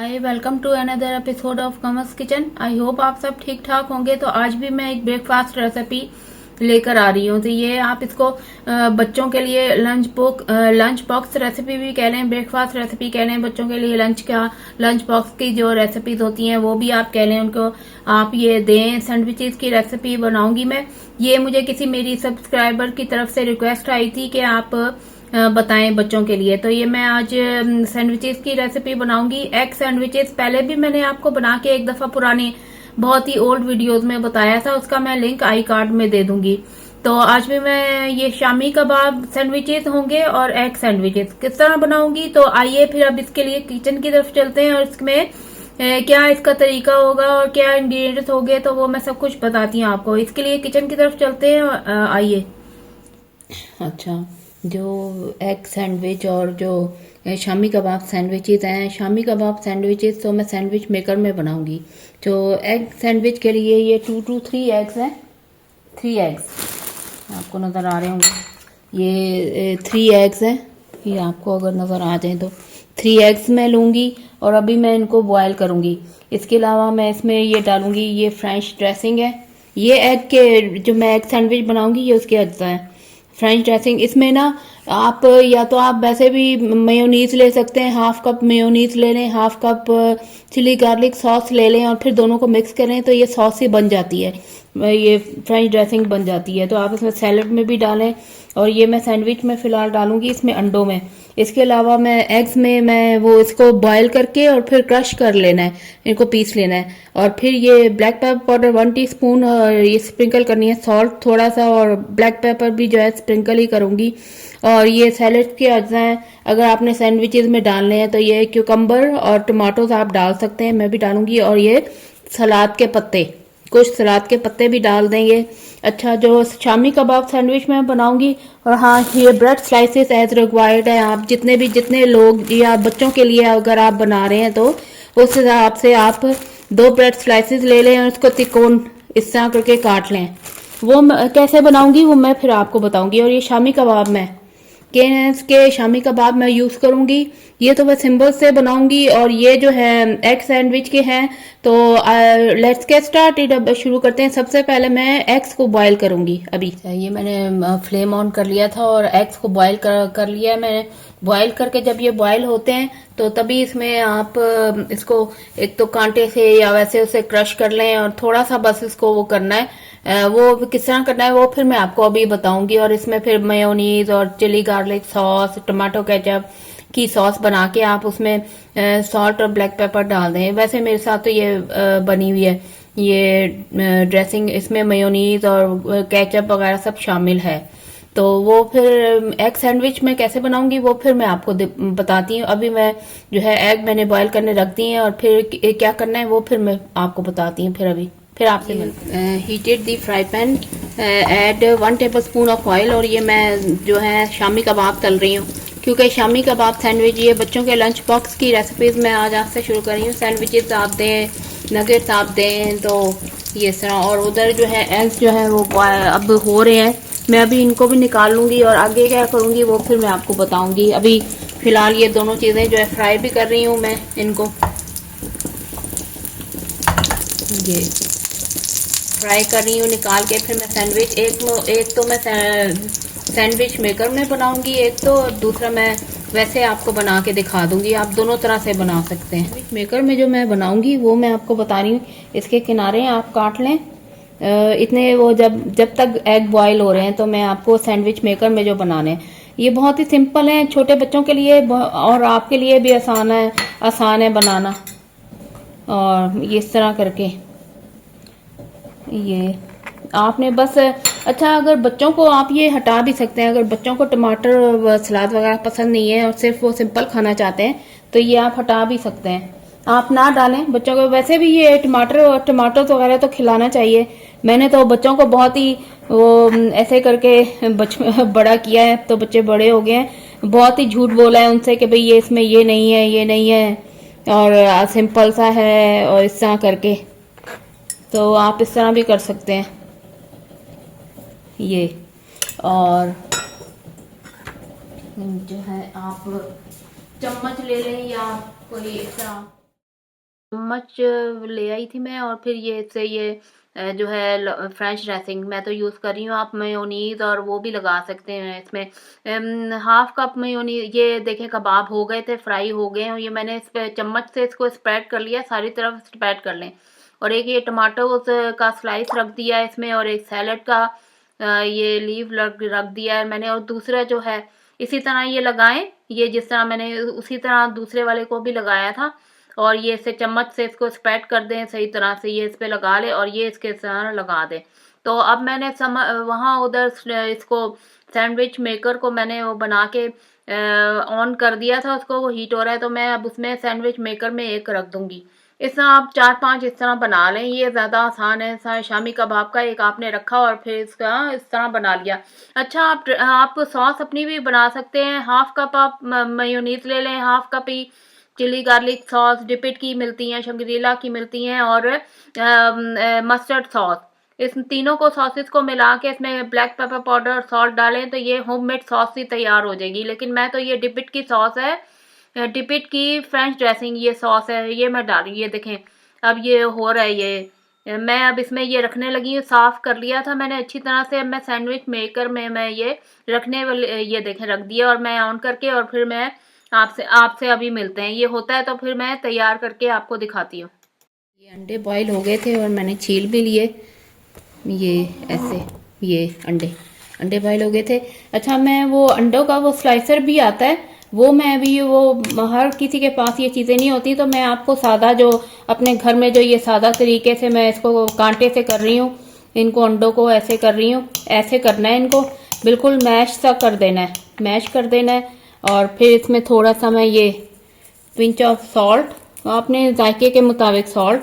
Hi, welcome to another episode of commerce kitchen. I hope आप सब ठीक ठाक होंगे। तो आज भी मैं एक ब्रेकफास्ट रेसिपी लेकर आ रही हूँ। तो ये आप इसको बच्चों के लिए लंच बॉक्स रेसिपी भी कह लें, ब्रेकफास्ट रेसिपी कह लें। बच्चों के लिए लंच बॉक्स की जो रेसिपीज होती हैं वो भी आप कह लें, उनको आप ये दें। सैंडविचेस की रेसिपी बनाऊंगी मैं। ये मुझे किसी मेरी सब्सक्राइबर की तरफ से रिक्वेस्ट आई थी कि आप बताएं बच्चों के लिए। तो ये मैं आज सैंडविचेस की रेसिपी बनाऊंगी। एग सैंडविचेस पहले भी मैंने आपको बना के एक दफा पुरानी बहुत ही ओल्ड वीडियोस में बताया था, उसका मैं लिंक आई कार्ड में दे दूंगी। तो आज भी मैं ये शामी कबाब सैंडविचेस होंगे और एग सैंडविचेस किस तरह बनाऊंगी। तो आइए फिर अब इसके लिए किचन की तरफ चलते हैं और इसमें क्या इसका तरीका होगा और क्या इंग्रेडिएंट्स होंगे, तो वो मैं सब कुछ बताती हूँ आपको। इसके लिए किचन की तरफ चलते हैं। आइए। अच्छा, जो एग सैंडविच और जो शामी कबाब सैंडविचेस हैं, शामी कबाब सैंडविचेस तो मैं सैंडविच मेकर में बनाऊंगी। तो एग सैंडविच के लिए ये 2 to 3 एग्स हैं। 3 एग्स आपको नज़र आ रहे होंगे। ये 3 एग्स हैं, ये आपको अगर नज़र आ जाए तो 3 एग्स मैं लूँगी और अभी मैं इनको बॉयल करूँगी। इसके अलावा मैं इसमें ये डालूँगी, ये फ्रेंच ड्रेसिंग है। ये एग के जो मैं एग सैंडविच बनाऊँगी ये उसके अज्जा हैं। फ्रेंच ड्रेसिंग इसमें ना आप या तो आप वैसे भी मेयोनीज ले सकते हैं, हाफ कप मेयोनीज ले लें, half cup chilli garlic sauce ले लें और फिर दोनों को मिक्स करें तो ये सॉस ही बन जाती है, ये फ्रेंच ड्रेसिंग बन जाती है। तो आप इसमें सैलड में भी डालें और ये मैं सैंडविच में फिलहाल डालूंगी इसमें अंडों में। इसके अलावा मैं एग्स में मैं वो इसको बॉयल करके और फिर क्रश कर लेना है, इनको पीस लेना है। और फिर ये ब्लैक पेपर पाउडर 1 टीस्पून और ये स्प्रिंकल करनी है, सॉल्ट थोड़ा सा और ब्लैक पेपर भी जो है स्प्रिंकल ही करूंगी। और ये सैलड के अज्जा हैं, अगर आपने सैंडविचेस में डालने हैं तो ये क्यूकम्बर और टमाटोज आप डाल सकते हैं, मैं भी डालूंगी। और ये सलाद के पत्ते, कुछ सलाद के पत्ते भी डाल देंगे। अच्छा, जो शामी कबाब सैंडविच मैं बनाऊंगी, और हाँ ये ब्रेड स्लाइसेस एज रिक्वायर्ड है। आप जितने लोग या बच्चों के लिए अगर आप बना रहे हैं तो उस हिसाब से आप 2 ब्रेड स्लाइसेस ले लें और उसको तिकोन इस तरह करके काट लें। वो कैसे बनाऊंगी वो मैं फिर आपको बताऊंगी। और ये शामी कबाब में के शामी कबाब मैं यूज़ करूंगी। ये तो मैं सिंबल से बनाऊंगी और ये जो है एग सैंडविच के हैं। तो लेट्स गेट स्टार्टेड। अब शुरू करते हैं। सबसे पहले मैं एग्स को बॉईल करूंगी। अभी ये मैंने फ्लेम ऑन कर लिया था और एग्स को बॉईल कर लिया है मैंने। बॉईल करके जब ये बॉईल होते हैं तो तभी इसमें आप इसको एक तो कांटे से या वैसे उसे क्रश कर लें और थोड़ा सा बस इसको वो करना है। वो किस तरह करना है वो फिर मैं आपको अभी बताऊंगी। और इसमें फिर मेयोनीज और chilli garlic sauce, tomato ketchup की सॉस बना के आप उसमें सॉल्ट और ब्लैक पेपर डाल दें। वैसे मेरे साथ तो ये बनी हुई है ये ड्रेसिंग, इसमें मेयोनीज और केचप वगैरह सब शामिल है। तो वो फिर एग सैंडविच मैं कैसे बनाऊंगी वो फिर मैं आपको बताती हूँ। अभी मैं जो है एग मैंने बॉईल करने रख दी है और फिर क्या करना है वो फिर मैं आपको बताती हूँ। फिर आपसे heated the fry pan, add 1 tablespoon of oil. और ये मैं जो है शामी कबाब तल रही हूँ, क्योंकि शामी कबाब सैंडविच ये बच्चों के लंच बॉक्स की रेसिपीज मैं आज आपसे शुरू कर रही हूँ। सैंडविचेस आप दें, नगेट्स आप दें, तो ये इस तरह। और उधर जो है एग्स जो है वो अब हो रहे हैं, मैं अभी इनको भी निकाल लूंगी और आगे क्या करूंगी वो फिर मैं आपको बताऊंगी। अभी फिलहाल ये दोनों चीज़ें जो है फ्राई भी कर रही हूँ मैं इनको। ये फ्राई कर रही हूँ निकाल के। फिर मैं सैंडविच एक तो मैं सैंडविच मेकर में बनाऊंगी, एक तो दूसरा मैं वैसे आपको बना के दिखा दूंगी। आप दोनों तरह से बना सकते हैं। सैंडविच मेकर में जो मैं बनाऊंगी वो मैं आपको बता रही हूँ। इसके किनारे आप काट लें इतने, वो जब तक एग बॉयल हो रहे हैं। तो मैं आपको सैंडविच मेकर में जो बनाने हैं ये बहुत ही सिंपल है, छोटे बच्चों के लिए और आपके लिए भी आसान है बनाना। और ये इस तरह करके ये आपने बस, अच्छा अगर बच्चों को आप ये हटा भी सकते हैं, अगर बच्चों को टमाटर सलाद वगैरह पसंद नहीं है और सिर्फ वो सिंपल खाना चाहते हैं तो ये आप हटा भी सकते हैं। आप ना डालें बच्चों को। वैसे भी ये टमाटर वगैरह तो खिलाना चाहिए। मैंने तो बच्चों को बहुत ही वो ऐसे करके बड़ा किया है, तो बच्चे बड़े हो गए हैं। बहुत ही झूठ बोला है उनसे कि भाई ये इसमें ये नहीं है और सिंपल सा है और इस तरह करके। तो आप इस तरह भी कर सकते हैं ये। और जो है आप चम्मच ले लें या कोई इस तरह चम्मच ले आई थी मैं, और फिर ये इससे ये जो है फ्रेंच ड्रेसिंग मैं तो यूज़ कर रही हूँ। आप मेयोनीज़ और वो भी लगा सकते हैं इसमें। हाफ कप मेयोनीज, ये देखें कबाब हो गए थे, फ्राई हो गए हैं। ये मैंने इस पे चम्मच से इसको स्प्रेड कर लिया, सारी तरफ स्प्रेड कर लें। और एक ये टमाटो का स्लाइस रख दिया है इसमें, और एक सैलड का ये लीव रख दिया है मैंने। और दूसरा जो है इसी तरह ये लगाएं, ये जिस तरह मैंने उसी तरह दूसरे वाले को भी लगाया था। और ये इसे चम्मच से इसको स्प्रेड कर दें सही तरह से, ये इस पे लगा ले और ये इसके साथ लगा दें। तो अब मैंने वहाँ उधर इसको सैंडविच मेकर को मैंने वो बना के ऑन कर दिया था, उसको वो हीट हो रहा है। तो मैं अब उसमें सैंडविच मेकर में एक रख दूंगी। इस तरह आप 4-5 इस तरह बना लें, ये ज़्यादा आसान है। शामी कबाब का एक आपने रखा और फिर इसका इस तरह बना लिया। अच्छा, आप सॉस अपनी भी बना सकते हैं। हाफ कप आप मेयोनीज ले लें, हाफ कप ही चिली गार्लिक सॉस डिपिट की मिलती हैं, शंग्रीला की मिलती हैं, और मस्टर्ड सॉस। इस तीनों को सॉसेस को मिला के इसमें ब्लैक पेपर पाउडर और सॉल्ट डालें तो ये होममेड सॉस ही तैयार हो जाएगी। लेकिन मैं तो ये डिपिट की सॉस है, डिपिट की फ्रेंच ड्रेसिंग ये सॉस है, ये मैं डाल रही हूँ। ये देखें अब ये हो रहा है, ये मैं अब इसमें ये रखने लगी हूँ। साफ़ कर लिया था मैंने अच्छी तरह से। अब मैं सैंडविच मेकर में मैं ये रखने वाले, ये देखें रख दिया, और मैं ऑन करके और फिर मैं आपसे अभी मिलते हैं। ये होता है तो फिर मैं तैयार करके आपको दिखाती हूँ। ये अंडे बॉईल हो गए थे और मैंने छील भी लिए, ये ऐसे, ये अंडे बॉईल हो गए थे। अच्छा, मैं वो अंडों का वो स्लाइसर भी आता है, वो मैं अभी, वो हर किसी के पास ये चीज़ें नहीं होती, तो मैं आपको सादा जो अपने घर में जो ये सादा तरीके से मैं इसको कांटे से कर रही हूँ, इनको अंडों को ऐसे कर रही हूँ। ऐसे करना है, इनको बिल्कुल मैश सा कर देना है, मैश कर देना है। और फिर इसमें थोड़ा सा मैं ये पिंच ऑफ सॉल्ट, अपने जायके के मुताबिक सॉल्ट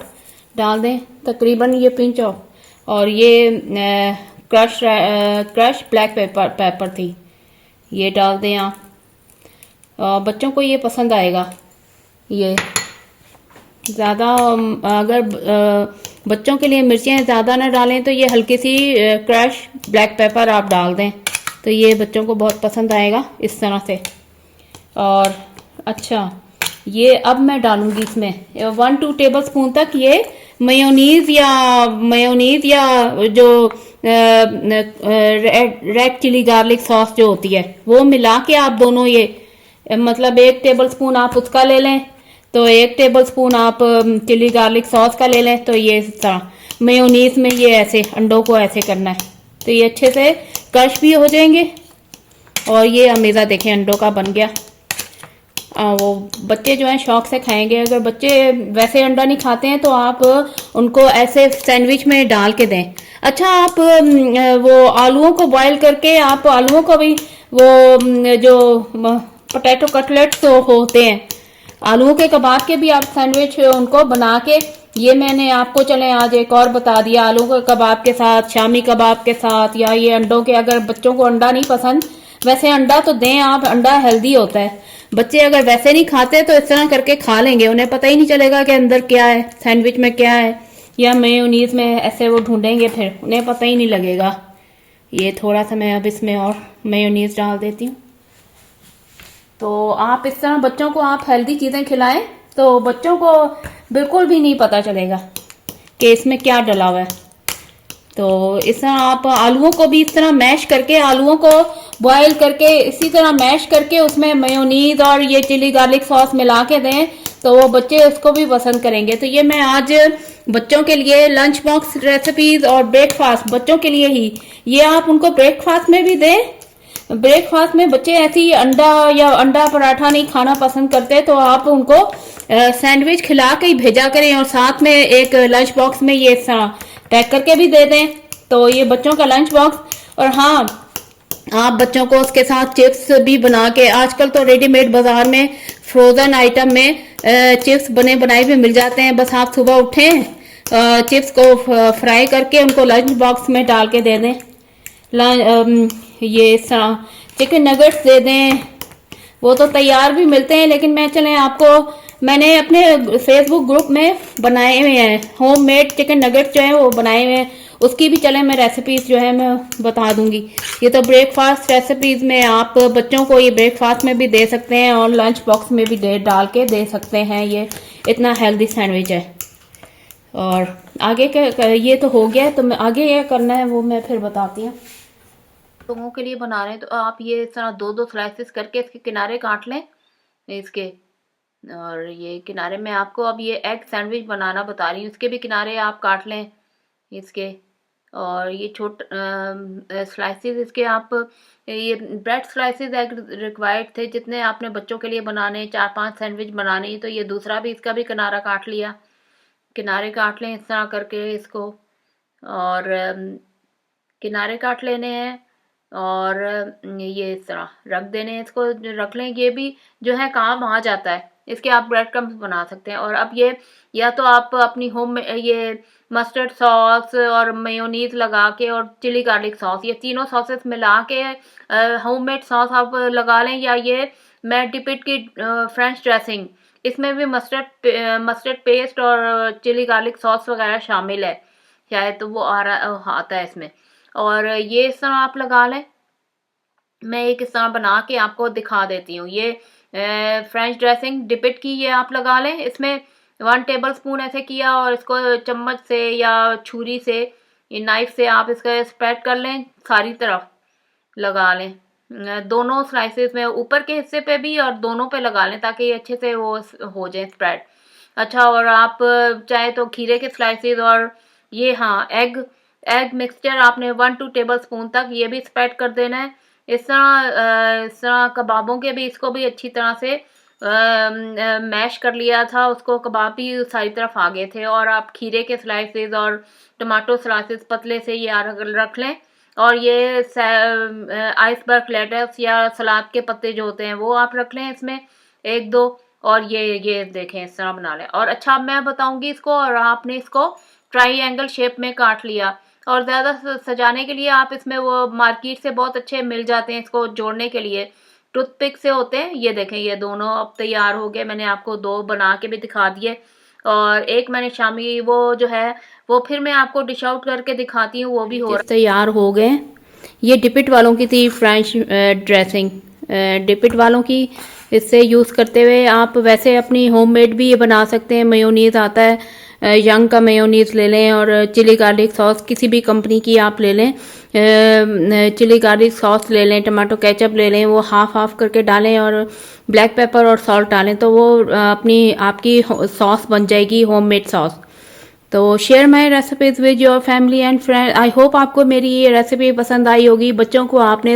डाल दें, तकरीबन ये पिंच ऑफ। और ये क्रश ब्लैक पेपर थी, ये डाल दें आप। बच्चों को ये पसंद आएगा। ये ज़्यादा अगर बच्चों के लिए मिर्चें ज़्यादा ना डालें तो ये हल्की सी क्रश ब्लैक पेपर आप डाल दें, तो ये बच्चों को बहुत पसंद आएगा इस तरह से। और अच्छा, ये अब मैं डालूंगी इसमें 1-2 टेबल स्पून तक ये मेयोनीज या जो रेड चिली गार्लिक सॉस जो होती है वो मिला के आप दोनों, ये मतलब 1 टेबल स्पून आप उसका ले लें, तो 1 टेबल स्पून आप चिली गार्लिक सॉस का ले लें। तो ये इस तरह मेयोनीज में ये ऐसे अंडों को ऐसे करना है, तो ये अच्छे से क्रश भी हो जाएंगे। और ये अमेज़ा देखें अंडों का बन गया। वो बच्चे जो हैं शौक से खाएंगे। अगर बच्चे वैसे अंडा नहीं खाते हैं तो आप उनको ऐसे सैंडविच में डाल के दें। अच्छा, आप वो आलूओं को बॉईल करके, आप आलूओं को भी वो जो पोटैटो कटलेट्स होते हैं, आलूओं के कबाब के भी आप सैंडविच उनको बना के, ये मैंने आपको चले आज एक और बता दिया, आलू के कबाब के साथ, शामी कबाब के साथ, या ये अंडों के। अगर बच्चों को अंडा नहीं पसंद, वैसे अंडा तो दें आप, अंडा हेल्दी होता है। बच्चे अगर वैसे नहीं खाते तो इस तरह करके खा लेंगे, उन्हें पता ही नहीं चलेगा कि अंदर क्या है, सैंडविच में क्या है, या मेयोनीज में ऐसे वो ढूंढेंगे, फिर उन्हें पता ही नहीं लगेगा। ये थोड़ा सा मैं अब इसमें और मेयोनीज डाल देती हूँ। तो आप इस तरह बच्चों को आप हेल्दी चीज़ें खिलाएं तो बच्चों को बिल्कुल भी नहीं पता चलेगा कि इसमें क्या डला हुआ है। तो इस तरह आप आलूओं को भी इस तरह मैश करके, आलूओं को बॉईल करके इसी तरह मैश करके उसमें मेयोनीज और ये चिली गार्लिक सॉस मिला के दें, तो वो बच्चे उसको भी पसंद करेंगे। तो ये मैं आज बच्चों के लिए लंच बॉक्स रेसिपीज और ब्रेकफास्ट, बच्चों के लिए ही, ये आप उनको ब्रेकफास्ट में भी दें। ब्रेकफास्ट में बच्चे ऐसी अंडा या अंडा पराठा नहीं खाना पसंद करते, तो आप उनको सैंडविच खिला के ही भेजा करें, और साथ में एक लंच बॉक्स में ये पैक करके भी दे दें, तो ये बच्चों का लंच बॉक्स। और हाँ, आप बच्चों को उसके साथ चिप्स भी बना के, आजकल तो रेडीमेड बाजार में फ्रोजन आइटम में चिप्स बने बनाए भी मिल जाते हैं। बस आप सुबह उठें, चिप्स को फ्राई करके उनको लंच बॉक्स में डाल के दे दें। ये चिकन नगेट्स दे दें, वो तो तैयार भी मिलते हैं, लेकिन मैंने अपने फेसबुक ग्रुप में बनाए हुए हैं होममेड चिकन नगेट्स जो हैं वो बनाए हुए हैं। उसकी भी चले मैं रेसिपीज जो है मैं बता दूंगी। ये तो ब्रेकफास्ट रेसिपीज में आप बच्चों को ये ब्रेकफास्ट में भी दे सकते हैं और लंच बॉक्स में भी डाल के दे सकते हैं। ये इतना हेल्दी सैंडविच है। और आगे क्या, ये तो हो गया है, तो मैं आगे क्या करना है वो मैं फिर बताती हूँ। लोगों के लिए बना रहे हैं तो आप ये इस तरह 2-2 स्लाइसेस करके इसके किनारे काट लें इसके। और ये किनारे में आपको अब ये एग सैंडविच बनाना बता रही हूँ, इसके भी किनारे आप काट लें इसके। और ये छोटे स्लाइसेस इसके आप, ये ब्रेड स्लाइसेस एग रिक्वायर्ड थे जितने आपने बच्चों के लिए बनाने, 4-5 सैंडविच बनाने, तो ये दूसरा भी इसका भी किनारा काट लिया। किनारे काट लें इस तरह करके इसको, और किनारे काट लेने हैं और ये इस तरह रख देने हैं, इसको रख लें। ये भी जो है काम आ जाता है, इसके आप ब्रेड क्रम्स बना सकते हैं। और अब ये या तो आप अपनी होम ये मस्टर्ड सॉस और मेयोनीज लगा के और चिली गार्लिक सॉस, ये तीनों सॉसेस मिला के होममेड सॉस आप लगा लें, या ये मैं डिपिट की फ्रेंच ड्रेसिंग, इसमें भी मस्टर्ड पेस्ट और चिली गार्लिक सॉस वगैरह शामिल है शायद, तो वो आता है इसमें। और ये इस तरह आप लगा लें। मैं एक इस तरह बना के आपको दिखा देती हूँ। ये फ्रेंच ड्रेसिंग डिपिट की ये आप लगा लें, इसमें 1 टेबल स्पून ऐसे किया और इसको चम्मच से या छुरी से, ये नाइफ से आप इसका स्प्रेड कर लें, सारी तरफ लगा लें, दोनों स्लाइसेस में, ऊपर के हिस्से पे भी और दोनों पे लगा लें ताकि ये अच्छे से वो हो जाए स्प्रेड। अच्छा, और आप चाहे तो खीरे के स्लाइसेस और ये हाँ एग मिक्सचर आपने 1-2 टेबल स्पून तक ये भी स्प्रेड कर देना है। इस तरह कबाबों के भी, इसको भी अच्छी तरह से मैश कर लिया था, उसको कबाब भी सारी तरफ आ गए थे। और आप खीरे के स्लाइसेस और टमाटो स्लाइसेस पतले से ये रख लें। और ये आइसबर्ग लेटस या सलाद के पत्ते जो होते हैं वो आप रख लें इसमें 1-2। और ये देखें इस तरह बना लें। और अच्छा, अब मैं बताऊंगी इसको, और आपने इसको ट्राइएंगल शेप में काट लिया। और ज़्यादा सजाने के लिए आप इसमें वो मार्केट से बहुत अच्छे मिल जाते हैं, इसको जोड़ने के लिए टूथपिक से होते हैं। ये देखें, ये दोनों अब तैयार हो गए। मैंने आपको 2 बना के भी दिखा दिए, और एक मैंने शामी वो जो है वो फिर मैं आपको डिश आउट करके दिखाती हूँ, वो भी तैयार हो गए। ये डिपिट वालों की थी फ्रेंच ड्रेसिंग, डिपिट वालों की। इससे यूज़ करते हुए आप वैसे अपनी होममेड भी ये बना सकते हैं। मेयोनीज आता है, यंग का मेयोनीज ले लें, और चिली गार्लिक सॉस किसी भी कंपनी की आप ले लें, चिली गार्लिक सॉस ले लें, टमाटो केचप ले लें, वो हाफ करके डालें, और ब्लैक पेपर और सॉल्ट डालें, तो वो आपकी सॉस बन जाएगी, होममेड सॉस। तो share my recipes with your family and friend. I hope आपको मेरी ये रेसिपी पसंद आई होगी। बच्चों को आपने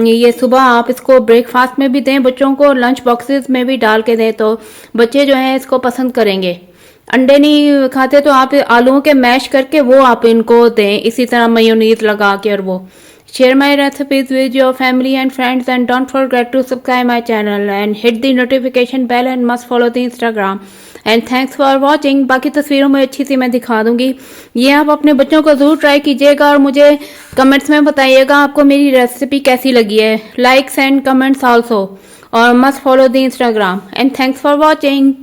ये सुबह आप इसको ब्रेकफास्ट में भी दें, बच्चों को लंच बॉक्सेस में भी डाल के दें, तो बच्चे जो हैं इसको पसंद करेंगे। अंडे नहीं खाते तो आप आलूओं के मैश करके वो आप इनको दें, इसी तरह मेयोनीज लगा के। और वो share my recipes with your family and friends, and don't forget to subscribe my channel and hit the notification bell and must follow the Instagram. And thanks for watching. बाकी तस्वीरों में अच्छी सी मैं दिखा दूंगी। ये आप अपने बच्चों को जरूर ट्राई कीजिएगा और मुझे कमेंट्स में बताइएगा आपको मेरी रेसिपी कैसी लगी है। लाइक्स एंड कमेंट्स आल्सो, और must follow the Instagram. And thanks for watching.